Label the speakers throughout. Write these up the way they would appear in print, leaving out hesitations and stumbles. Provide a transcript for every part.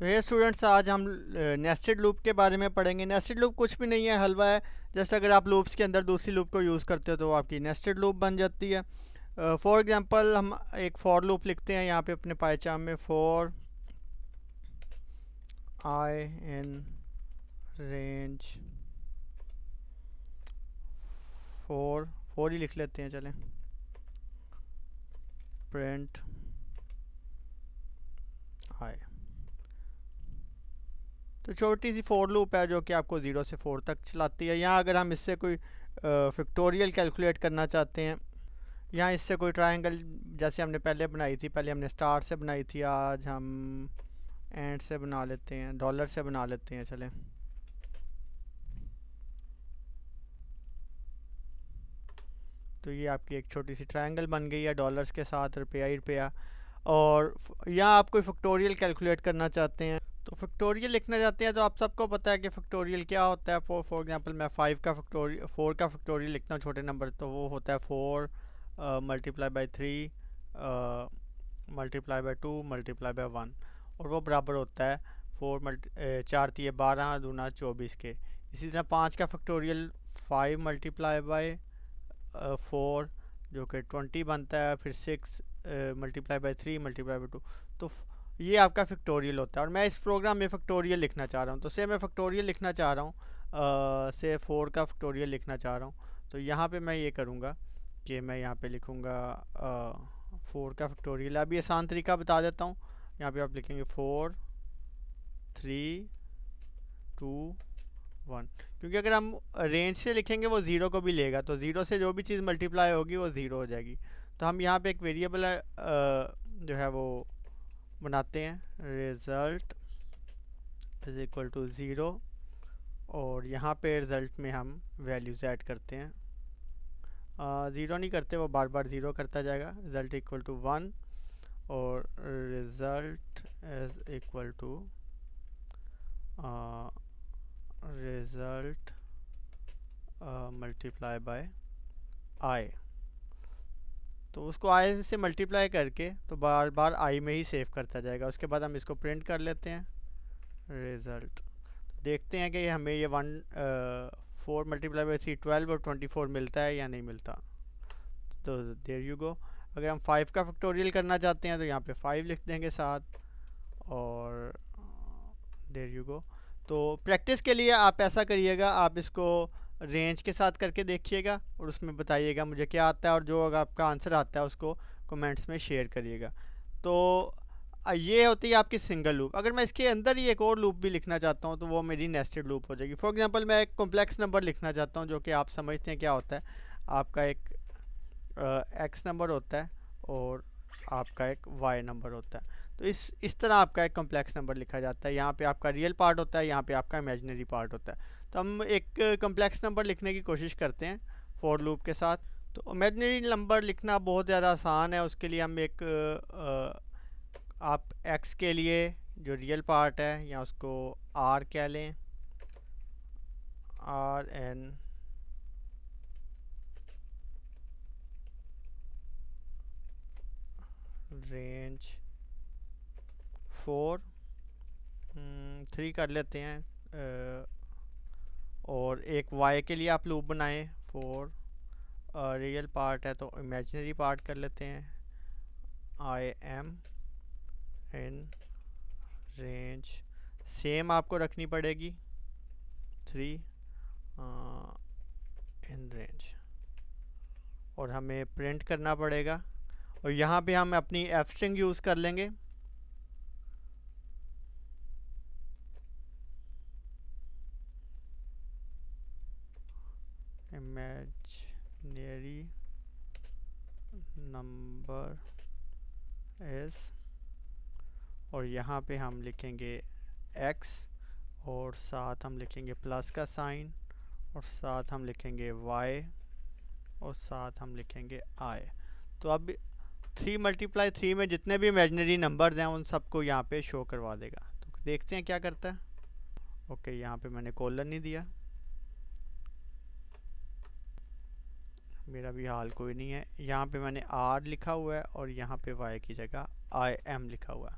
Speaker 1: तो ये स्टूडेंट्स आज हम नेस्टेड लूप के बारे में पढ़ेंगे। नेस्टेड लूप कुछ भी नहीं है, हलवा है। जैसे अगर आप लूप्स के अंदर दूसरी लूप को यूज़ करते हो तो वो आपकी नेस्टेड लूप बन जाती है। फॉर एग्जांपल हम एक फॉर लूप लिखते हैं यहाँ पे अपने पायचाम में, for i in range four ही लिख लेते हैं, चलें। Print i. तो छोटी सी फोर लूप है जो कि आपको 0 से 4 तक चलाती है। यहाँ अगर हम इससे कोई फैक्टोरियल कैलकुलेट करना चाहते हैं, यहाँ इससे कोई ट्रायंगल जैसे हमने पहले बनाई थी, पहले हमने स्टार से बनाई थी, आज हम एंड से बना लेते हैं, डॉलर से बना लेते हैं, चलें। तो ये आपकी एक छोटी सी ट्रायंगल बन गई है डॉलर्स के साथ, रुपया ही रुपया। और यहाँ आप कोई फैक्टोरियल कैलकुलेट करना चाहते हैं, तो फैक्टोरियल लिखना चाहते हैं तो आप सबको पता है कि फैक्टोरियल क्या होता है। फॉर एग्जांपल मैं 4 का फैक्टोरियल लिखता हूँ छोटे नंबर, तो वो होता है 4 multiply by 3 multiply by 2 multiply by 1, और वो बराबर होता है 4 तिये 12 दूना 24 के। इसी तरह 5 का फैक्टोरियल 5 मल्टीप्लाई बाई 4 जो कि 20 बनता है, फिर 6 मल्टीप्लाई बाई 3 मल्टीप्लाई बाई 2। तो ये आपका फैक्टोरियल होता है। और मैं इस प्रोग्राम में फैक्टोरियल लिखना चाह रहा हूँ, तो से मैं फैक्टोरियल लिखना चाह रहा हूँ, से 4 का फैक्टोरियल लिखना चाह रहा हूँ। तो यहाँ पे मैं ये करूँगा कि मैं यहाँ पे लिखूँगा 4 का फैक्टोरियल। अभी आसान तरीका बता देता हूँ। यहाँ पे आप लिखेंगे 4 3 2 1, क्योंकि अगर हम रेंज से लिखेंगे वो 0 को भी लेगा, तो 0 से जो भी चीज़ मल्टीप्लाई होगी वो 0 हो जाएगी। तो हम यहाँ पे एक वेरिएबल जो है वो बनाते हैं, रिज़ल्ट इज इक्वल टू 0, और यहाँ पे रिज़ल्ट में हम वैल्यूज़ ऐड करते हैं। 0 नहीं करते, वो बार बार 0 करता जाएगा। रिज़ल्ट इक्वल टू 1 और result is equal to result multiply by i. तो उसको आई से मल्टीप्लाई करके तो बार बार आई में ही सेव करता जाएगा। उसके बाद हम इसको प्रिंट कर लेते हैं, रिज़ल्ट। देखते हैं कि हमें ये 4 मल्टीप्लाई बाई 3 12 और 24 मिलता है या नहीं मिलता। तो देयर यू गो। अगर हम 5 का फैक्टोरियल करना चाहते हैं तो यहाँ पे 5 लिख देंगे साथ, और देयर यू गो। तो प्रैक्टिस के लिए आप ऐसा करिएगा, आप इसको रेंज के साथ करके देखिएगा और उसमें बताइएगा मुझे क्या आता है, और जो अगर आपका आंसर आता है उसको कमेंट्स में शेयर करिएगा। तो ये होती है आपकी सिंगल लूप। अगर मैं इसके अंदर ही एक और लूप भी लिखना चाहता हूँ तो वो मेरी नेस्टेड लूप हो जाएगी। फॉर एग्जांपल मैं एक कॉम्प्लेक्स नंबर लिखना चाहता हूँ, जो कि आप समझते हैं क्या होता है। आपका एक एक्स नंबर होता है और आपका एक वाई नंबर होता है। तो इस तरह आपका एक कॉम्प्लेक्स नंबर लिखा जाता है। यहाँ पे आपका रियल पार्ट होता है, यहाँ पे आपका इमेजिनरी पार्ट होता है। तो हम एक कॉम्प्लेक्स नंबर लिखने की कोशिश करते हैं फॉर लूप के साथ। तो इमेजिनरी नंबर लिखना बहुत ज़्यादा आसान है। उसके लिए हम एक आप x के लिए जो रियल पार्ट है या उसको r कह लें, आर एन रेंज 4 3 कर लेते हैं। और एक y के लिए आप लूप बनाएं, 4 रियल पार्ट है तो इमेजिनरी पार्ट कर लेते हैं, I am in range. Same आपको रखनी पड़ेगी 3 इन रेंज, और हमें प्रिंट करना पड़ेगा। और यहाँ पे हम अपनी एफ स्ट्रिंग यूज़ कर लेंगे। इमेजिनरी नंबर इज, और यहाँ पे हम लिखेंगे x, और साथ हम लिखेंगे प्लस का साइन, और साथ हम लिखेंगे y, और साथ हम लिखेंगे i। तो अब 3 मल्टीप्लाई 3 में जितने भी इमेजिनरी नंबर्स हैं उन सबको यहाँ पे शो करवा देगा। तो देखते हैं क्या करता है। ओके, यहाँ पे मैंने कॉलन नहीं दिया, मेरा भी हाल कोई नहीं है। यहाँ पे मैंने r लिखा हुआ है और यहाँ पे y की जगह I am लिखा हुआ है।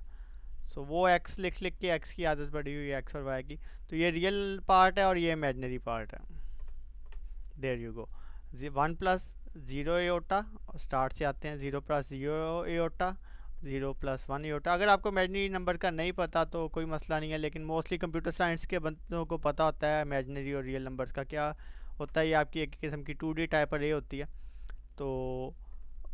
Speaker 1: सो वो एक्स लिख लिख के एक्स की आदत पड़ी हुई है, एक्स और वाई की। तो ये रियल पार्ट है और ये इमेजनरी पार्ट है। There you go. 1 + 0 iota, start से आते हैं। 0 + 0 एओटा, 0 + 1 एओटा। अगर आपको इमेजनरी नंबर का नहीं पता तो कोई मसला नहीं है, लेकिन मोस्टली कंप्यूटर साइंस के बंदों को पता होता है इमेजनरी और रियल नंबर्स का क्या होता है। ये आपकी एक किस्म की 2D टाइप अरे होती है। तो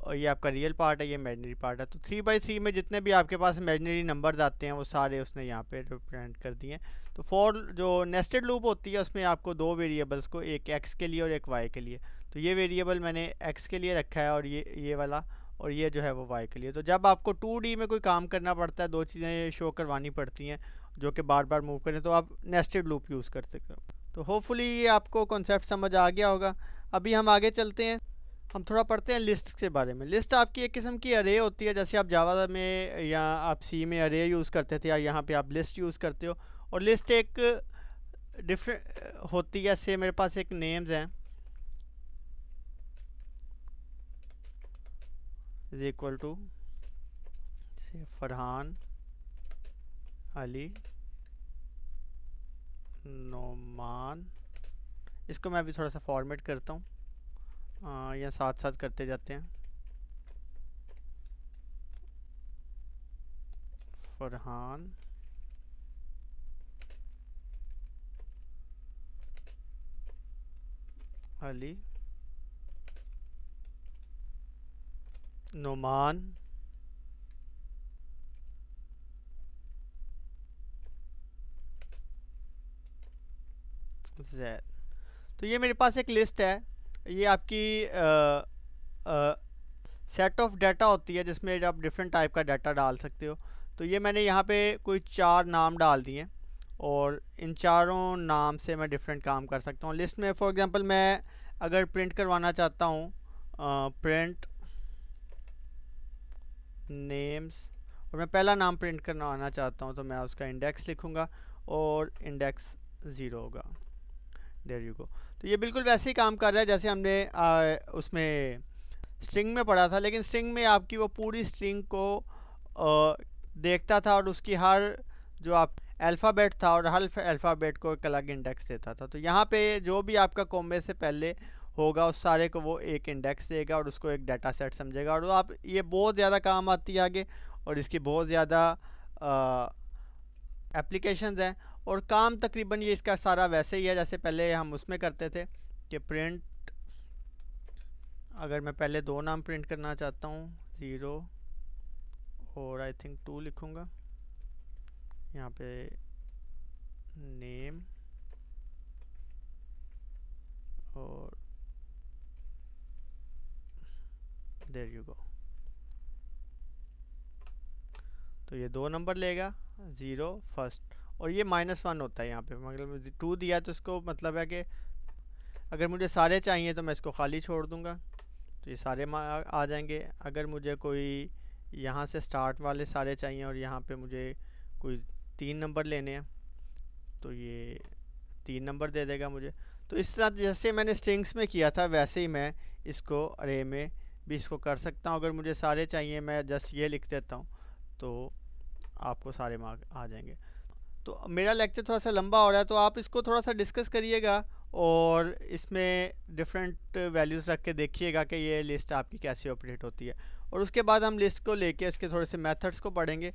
Speaker 1: और ये आपका रियल पार्ट है, ये इमेजनरी पार्ट है। तो 3/3 में जितने भी आपके पास इमेजनरी नंबर्स आते हैं वो सारे उसने यहाँ पे रिप्रेजेंट कर दिए हैं। तो फॉर जो नेस्टेड लूप होती है उसमें आपको दो वेरिएबल्स को, एक एक्स के लिए और एक वाई के लिए। तो ये वेरिएबल मैंने एक्स के लिए रखा है और ये वाला, और ये जो है वो वाई के लिए। तो जब आपको 2D में कोई काम करना पड़ता है, दो चीज़ें शो करवानी पड़ती हैं जो कि बार बार मूव करें, तो आप नेस्टेड लूप यूज़ कर सकते हो। तो होपफुली ये आपको कॉन्सेप्ट समझ आ गया होगा। अभी हम आगे चलते हैं, हम थोड़ा पढ़ते हैं लिस्ट के बारे में। लिस्ट आपकी एक किस्म की अरे होती है, जैसे आप जावा में या आप सी में अरे यूज़ करते थे, या यहाँ पे आप लिस्ट यूज़ करते हो। और लिस्ट एक डिफरेंट होती है। से मेरे पास एक नेम्स हैं इज इक्वल टू से फरहान, अली, नोमान। इसको मैं अभी थोड़ा सा फॉर्मेट करता हूँ, या साथ साथ करते जाते हैं। फरहान, अली, नोमान, जैद। तो ये मेरे पास एक लिस्ट है। ये आपकी सेट ऑफ डाटा होती है जिसमें आप डिफरेंट टाइप का डाटा डाल सकते हो। तो ये मैंने यहाँ पे कोई 4 नाम डाल दिए और इन चारों नाम से मैं डिफरेंट काम कर सकता हूँ लिस्ट में। फॉर एग्जांपल मैं अगर प्रिंट करवाना चाहता हूँ प्रिंट नेम्स, और मैं पहला नाम प्रिंट करवाना चाहता हूँ, तो मैं उसका इंडेक्स लिखूँगा और इंडेक्स 0 होगा। There you go. तो ये बिल्कुल वैसे ही काम कर रहा है जैसे हमने उसमें स्ट्रिंग में पढ़ा था, लेकिन स्ट्रिंग में आपकी वो पूरी स्ट्रिंग को देखता था और उसकी हर जो आप अल्फ़ाबेट था और हर अल्फ़ाबेट को एक अलग इंडेक्स देता था। तो यहाँ पे जो भी आपका कॉम्बे से पहले होगा उस सारे को वो एक इंडेक्स देगा और उसको एक डाटा सेट समझेगा। और वो आप ये बहुत ज़्यादा काम आती है आगे, और इसकी बहुत ज़्यादा एप्लीकेशंस हैं। और काम तकरीबन ये इसका सारा वैसे ही है जैसे पहले हम उसमें करते थे कि प्रिंट, अगर मैं पहले 2 नाम प्रिंट करना चाहता हूँ, 0 और आई थिंक 2 लिखूँगा यहाँ पे, नेम और देयर यू गो। तो ये 2 नंबर लेगा, 0 फर्स्ट, और ये -1 होता है यहाँ पे। मतलब 2 दिया तो इसको मतलब है कि अगर मुझे सारे चाहिए तो मैं इसको खाली छोड़ दूँगा तो ये सारे आ जाएंगे। अगर मुझे कोई यहाँ से स्टार्ट वाले सारे चाहिए और यहाँ पे मुझे कोई 3 नंबर लेने हैं तो ये 3 नंबर दे देगा मुझे। तो इस तरह जैसे मैंने स्ट्रिंग्स में किया था वैसे ही मैं इसको अरे में भी इसको कर सकता हूँ। अगर मुझे सारे चाहिए मैं जस्ट ये लिख देता हूँ तो आपको सारे मार्क आ जाएंगे। तो मेरा लेक्चर थोड़ा सा लंबा हो रहा है तो आप इसको थोड़ा सा डिस्कस करिएगा और इसमें डिफरेंट वैल्यूज़ रख के देखिएगा कि ये लिस्ट आपकी कैसे ऑपरेट होती है। और उसके बाद हम लिस्ट को लेके उसके थोड़े से मेथड्स को पढ़ेंगे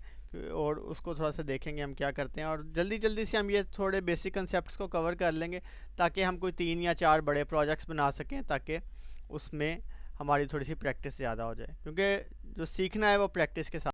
Speaker 1: और उसको थोड़ा सा देखेंगे हम क्या करते हैं, और जल्दी जल्दी से हम ये थोड़े बेसिक कंसेप्ट्स को कवर कर लेंगे ताकि हम कोई 3 या 4 बड़े प्रोजेक्ट्स बना सकें, ताकि उसमें हमारी थोड़ी सी प्रैक्टिस ज़्यादा हो जाए, क्योंकि जो सीखना है वो प्रैक्टिस के साथ